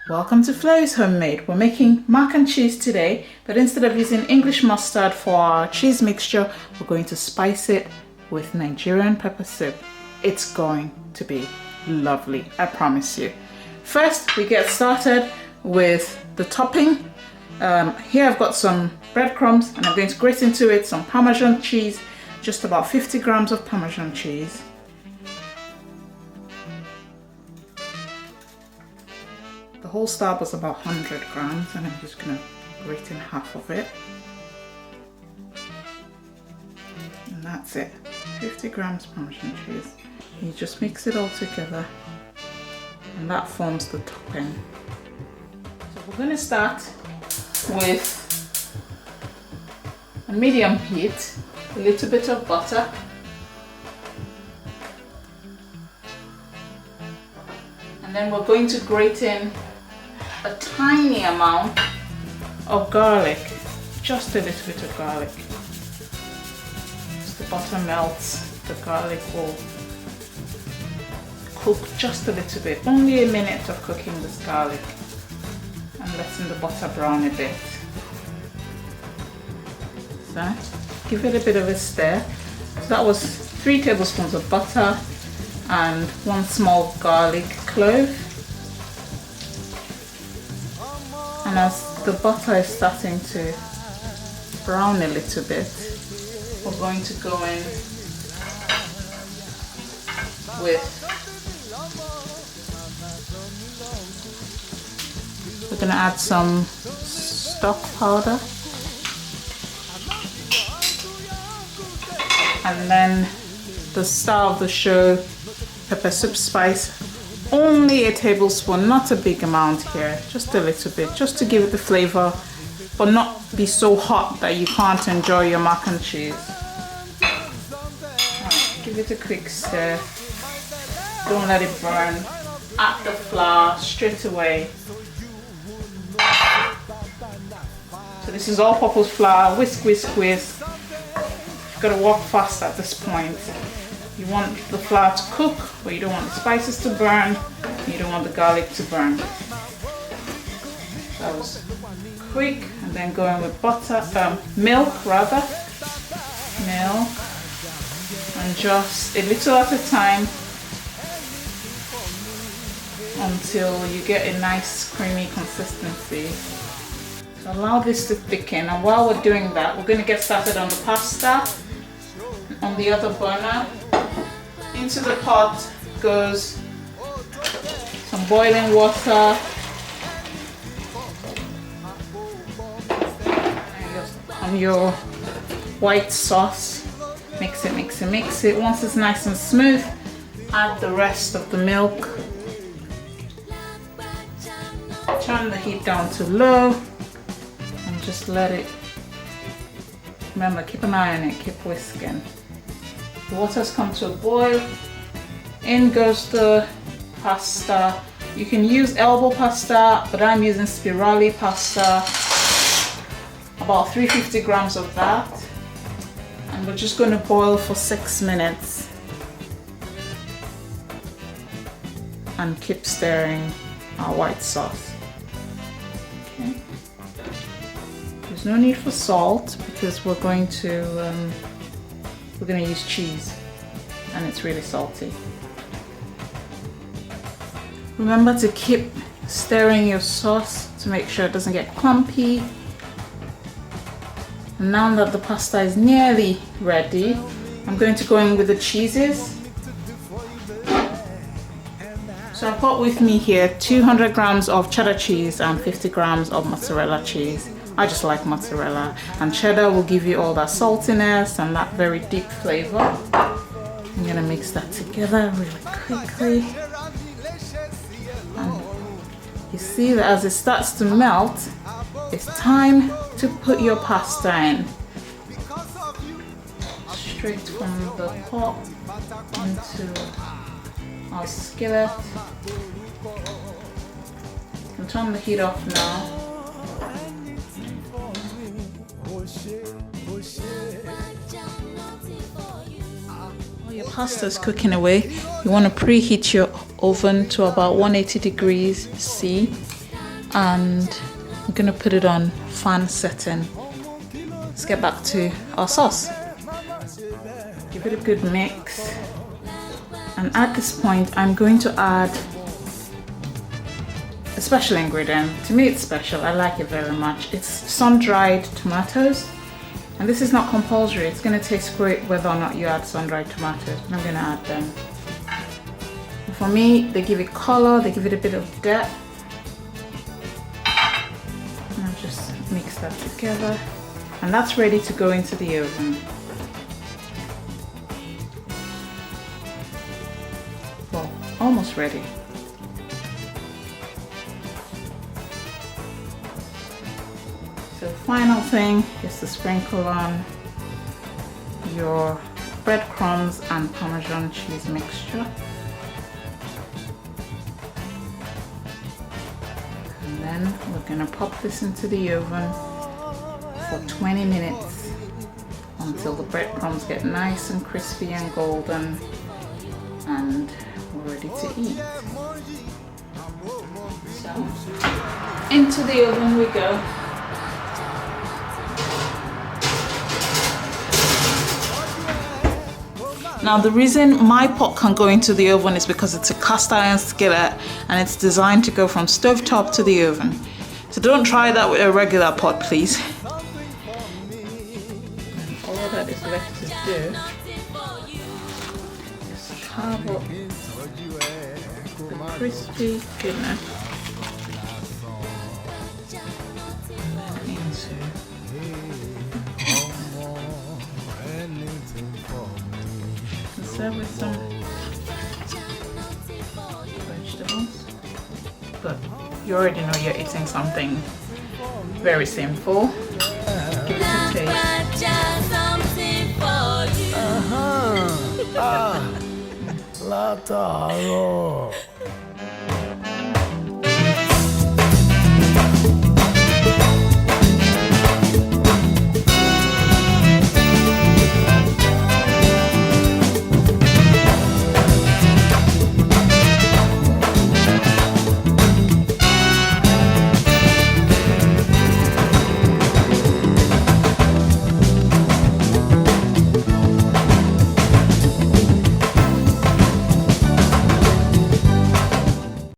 Welcome to Flo's Homemade. We're making mac and cheese today, but instead of using English mustard for our cheese mixture, we're going to spice it with Nigerian pepper soup. It's going to be lovely, I promise you. First, we get started with the topping. Here I've got some breadcrumbs and I'm going to grate into it some parmesan cheese, just about 50 grams of parmesan cheese. The whole slab was about 100 grams and I'm just going to grate in half of it. And that's it, 50 grams parmesan cheese. You just mix it all together and that forms the topping. So we're going to start with a medium heat, a little bit of butter, and then we're going to grate in a tiny amount of garlic, just a little bit of garlic. As the butter melts, the garlic will cook just a little bit, only a minute of cooking this garlic and letting the butter brown a bit. So give it a bit of a stir. So that was 3 tablespoons of butter and 1 small garlic clove. And as the butter is starting to brown a little bit, we're going to go in with, we're going to add some stock powder and then the star of the show, pepper soup spice. Only a tablespoon, not a big amount here, just a little bit, just to give it the flavor, but not be so hot that you can't enjoy your mac and cheese. Right, give it a quick stir, don't let it burn. Add the flour straight away. So this is all-purpose flour, whisk, whisk, whisk. You've got to work fast at this point. You want the flour to cook, but you don't want the spices to burn, you don't want the garlic to burn. That was quick, and then going with butter, milk, and just a little at a time until you get a nice creamy consistency. So allow this to thicken, and while we're doing that, we're going to get started on the pasta. On the other burner, into the pot goes some boiling water, and your white sauce. Mix it, mix it, mix it. Once it's nice and smooth, add the rest of the milk. Turn the heat down to low and just let it, remember, keep an eye on it, keep whisking. The water's come to a boil, in goes the pasta. You can use elbow pasta, but I'm using spirali pasta, about 350 grams of that. And we're just going to boil for 6 minutes and keep stirring our white sauce. Okay. There's no need for salt because we're going to use cheese and it's really salty. Remember to keep stirring your sauce to make sure it doesn't get clumpy. And now that the pasta is nearly ready, I'm going to go in with the cheeses. So I've got with me here 200 grams of cheddar cheese and 50 grams of mozzarella cheese. I just like mozzarella, and cheddar will give you all that saltiness and that very deep flavor. I'm gonna mix that together really quickly. And you see that as it starts to melt, it's time to put your pasta in. Straight from the pot into our skillet. You can turn the heat off now. While your pasta is cooking away, you want to preheat your oven to about 180 degrees C. and I'm gonna put it on fan setting. Let's get back to our sauce. Give it a good mix, and at this point I'm going to add a special ingredient. To me it's special, I like it very much. It's sun-dried tomatoes, and this is not compulsory. It's going to taste great whether or not you add sun-dried tomatoes, but I'm going to add them. And for me, they give it color, they give it a bit of depth. And I'll just mix that together, and that's ready to go into the oven. Well, almost ready. So the final thing is to sprinkle on your breadcrumbs and Parmesan cheese mixture. And then we're going to pop this into the oven for 20 minutes until the breadcrumbs get nice and crispy and golden, and we're ready to eat. So into the oven we go. Now the reason my pot can go into the oven is because it's a cast iron skillet and it's designed to go from stovetop to the oven. So don't try that with a regular pot, please. And all that is left to do is carve up the crispy goodness into serve with some vegetables. But you already know you're eating something very simple. Give it a taste.